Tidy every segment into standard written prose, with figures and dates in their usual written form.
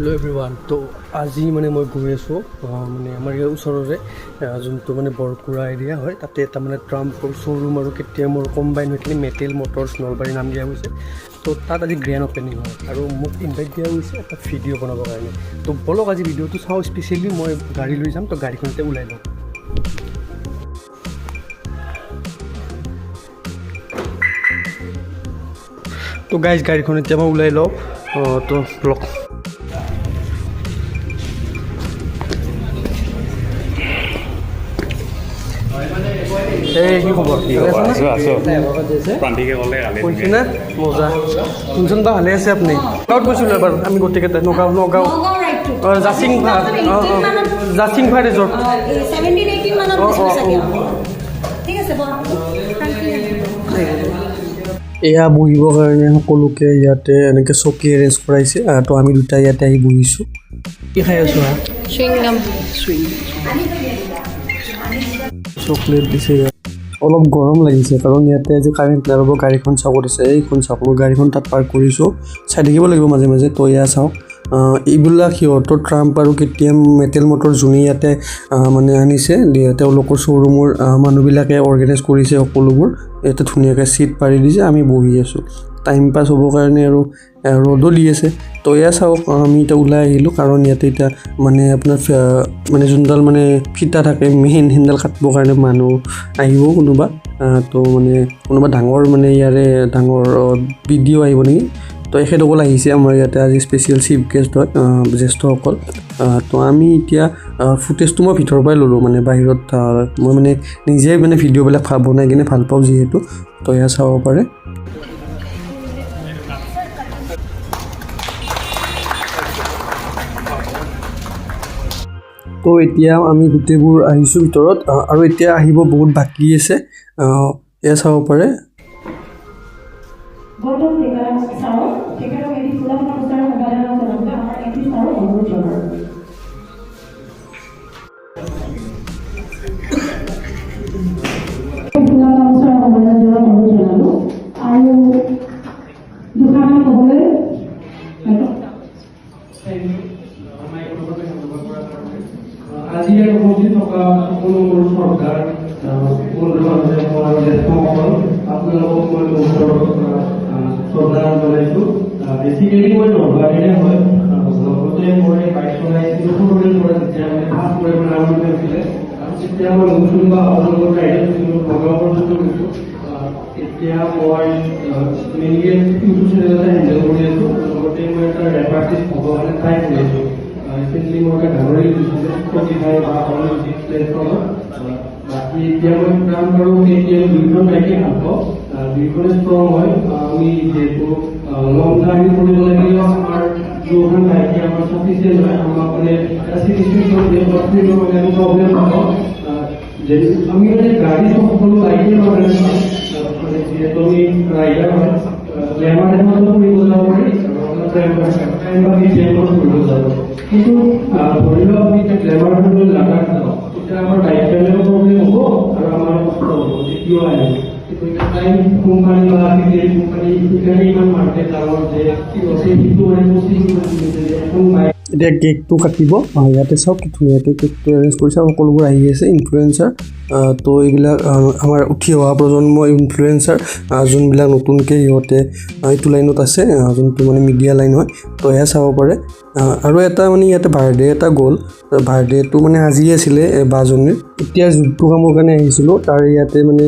Hello everyone तो आज मैं गई आसो मैं आम ऊसरे जो मैं बरकुरा एरिया है ताते मैं ट्राम्पर शोरूम और KTM कम्बाइन हो मेटेल मटर्स नलबारी नाम दिया तो तक आज ग्रैंड ओपनिंग है और मोक इनभाइट दिया एक भिडिओ बनाबर कारण तो बोलक आज भिडिओ चाँ स्पेशली मैं गाड़ी लै जाम तो गाड़ीखनते ऊल् लूँ। तो गाइज गाड़ीखन इतना मैं ऊल् लो तो ब्लक কি খবৰ না মজা শুনচোন বা ভালে আছে আপুনি গাঁৱত গৈছিলোঁ এবাৰ আমি গোটেইকেইটা নগাঁও জাচিংফা ৰিজৰ্ট এয়া বহিবৰ কাৰণে সকলোকে ইয়াতে এনেকৈ চকী এৰেঞ্জ কৰাইছে তো আমি দুটা ইয়াতে আহি বহিছোঁ। কি খাই আছোঁ চকলেট দিছে অলপ গৰম লাগিছে কাৰণ ইয়াতে আজি কাৰেণ্ট নাই ৰ'ব গাড়ীখন চাব দিছে এইখন চাওক মই গাড়ীখন তাত পাৰ্ক কৰিছোঁ চাই থাকিব লাগিব মাজে মাজে তো এয়া চাওক এইবিলাক সিহঁতৰ ট্ৰাম্প আৰু KTM মেটেল মটৰ যোনে ইয়াতে মানে আনিছে তেওঁলোকৰ শ্ব'ৰুমৰ মানুহবিলাকে অৰ্গেনাইজ কৰিছে সকলোবোৰ ইয়াতে ধুনীয়াকৈ চিট পাৰি দিছে আমি বহি আছোঁ টাইম পাছ হ'বৰ কাৰণে আৰু ৰ'দো দি আছে তো এয়া চাওক আমি এতিয়া ওলাই আহিলোঁ কাৰণ ইয়াতে এতিয়া মানে আপোনাৰ মানে যোনডাল মানে ফিটা থাকে মেইন হেণ্ডাল কাটিবৰ কাৰণে মানুহ আহিব কোনোবা তো মানে কোনোবা ডাঙৰ মানে ইয়াৰে ডাঙৰ ভিডিঅ' আহিব নেকি তো এখেতসকল আহিছে আমাৰ ইয়াতে আজি স্পেচিয়েল চিফ গেষ্ট হয় জ্যেষ্ঠসকল তো আমি এতিয়া ফুটেজটো মই ভিতৰৰ পৰাই ল'লোঁ মানে বাহিৰত মই মানে নিজে মানে ভিডিঅ'বিলাক বনাই কিনে ভাল পাওঁ যিহেতু তো এয়া চাব পাৰে। তো এতিয়া আমি গোটেইবোৰ আহিছোঁ ভিতৰত আৰু এতিয়া আহিব বহুত বাকী আছে এয়া চাব পাৰে। আজি উপস্থিত থকা সকলো মোৰ চৰকাৰ আপোনালোকক মই শ্ৰদ্ধা জনাইছোঁ। বেছিকেলি মই নলবাৰীৰে হয় লগতে মই বাইক চলাইছিলোঁ সৰুৰে পৰা যেতিয়া মানে ফাৰ্ষ্ট কৰিবলৈ আৰম্ভ হৈছিলে আৰু তেতিয়া মই নতুন বা আপোনালোকৰ ৰাইডত গৈছিলোঁ নগাঁও পৰ্যন্ত গৈছোঁ। এতিয়া মই মেইনলি ইউটিউব চেনেল এটা হেণ্ডেল কৰি আছোঁ লগতে মই এটা ৰেপ আৰ্টিষ্ট হ'ব কাৰণে ট্ৰাই কৰি আছোঁ। ৰিচেণ্টলি মই এটা গাহৰি দিছিলোঁ স্পটিফাই বা অন্য মিউজিক প্লেটফৰ্মত বাকী এতিয়া মই কাম কৰোঁ KTM দুইখন বাইকে ভাল পাওঁ দুইখনে ষ্ট্ৰং হয় আমি যিহেতু লং জাৰ্ণি কৰিব লাগিলেও আমাৰ দুখন বাইকে আমাৰ চাফিচিয়েণ্ট হয় আমাক মানে মানে প্ৰব্লেম নাপাওঁ আমি মানে গাড়ী সকলো বাইকে মানে যিহেতু আমি ৰাইডাৰ হয় গ্লেমাৰ টাইমতো ফুৰিব যাব পাৰি কিন্তু ধৰি লওক আমি এতিয়া গ্লেমাৰ লাডাখ যাওঁ তেতিয়া আমাৰ বাইক টাইমেও প্ৰব্লেম হ'ব আৰু আমাৰ কষ্ট হ'ব দ্বিতীয় আহিব কিন্তু এতিয়া টাইম কোম্পানী বা কোম্পানী সেইকাৰণে ইমান মাৰ্কেট ডাঙৰ যে সেইটো মানে এখন বাইক এতিয়া কেকটো কাটিব ইয়াতে চাওক কি ধুনীয়াকৈ কেকটো এৰেঞ্জ কৰিছে সকলোবোৰ আহি আছে ইনফ্লুৱেঞ্চাৰ তো এইবিলাক আমাৰ উঠি অহা প্ৰজন্ম ইনফ্লুৱেঞ্চাৰ যোনবিলাক নতুনকৈ সিহঁতে এইটো লাইনত আছে যোনটো মানে মিডিয়া লাইন হয় তো এয়া চাব পাৰে আৰু এটা মানে ইয়াতে বাৰ্থডে এটা গ'ল বাৰ্থডেটো মানে আজি আছিলে বাজনীৰ এতিয়া যোনটো কামৰ কাৰণে আহিছিলোঁ তাৰ ইয়াতে মানে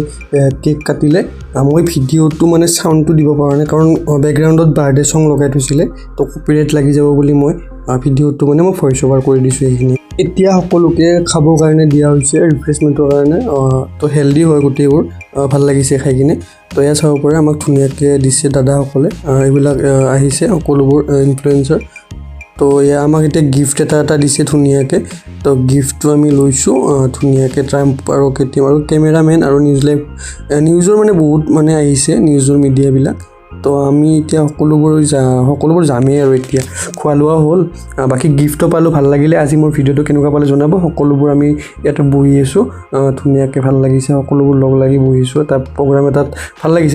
কেক কাটিলে মই ভিডিঅ'টো মানে চাউণ্ডটো দিব পৰা নাই কাৰণ বেকগ্ৰাউণ্ডত বাৰ্থডে চং লগাই থৈছিলে তো কপিৰাইট লাগি যাব বুলি মই ভিডিঅ'টো মানে মই ভইচ অভাৰ কৰি দিছোঁ এইখিনি। এতিয়া সকলোকে খাবৰ কাৰণে দিয়া হৈছে ৰিফ্ৰেছমেণ্টৰ কাৰণে তো হেল্ডি হয় গোটেইবোৰ ভাল লাগিছে খাই কিনে তো এয়া চাব পাৰে আমাক ধুনীয়াকৈ দিছে দাদাসকলে এইবিলাক আহিছে সকলোবোৰ ইনফ্লুৱেঞ্চাৰ তো এয়া আমাক এতিয়া গিফ্ট এটা দিছে ধুনীয়াকৈ তো গিফ্টটো আমি লৈছোঁ ধুনীয়াকৈ ট্ৰাম্প আৰু KTM আৰু কেমেৰামেন আৰু নিউজৰ মানে বহুত মানে আহিছে নিউজৰ মিডিয়াবিলাক তো আমি এতিয়া সকলোবোৰ যামেই আৰু এতিয়া খোৱা লোৱা হ'ল বাকী গিফ্টটো পালোঁ ভাল লাগিলে আজি মোৰ ভিডিঅ'টো কেনেকুৱা পালে জনাব সকলোবোৰ আমি ইয়াতে বহি আছোঁ ধুনীয়াকৈ ভাল লাগিছে সকলোবোৰ লগ লাগি বহিছোঁ এটা প্ৰগ্ৰাম এটাত ভাল লাগিছে।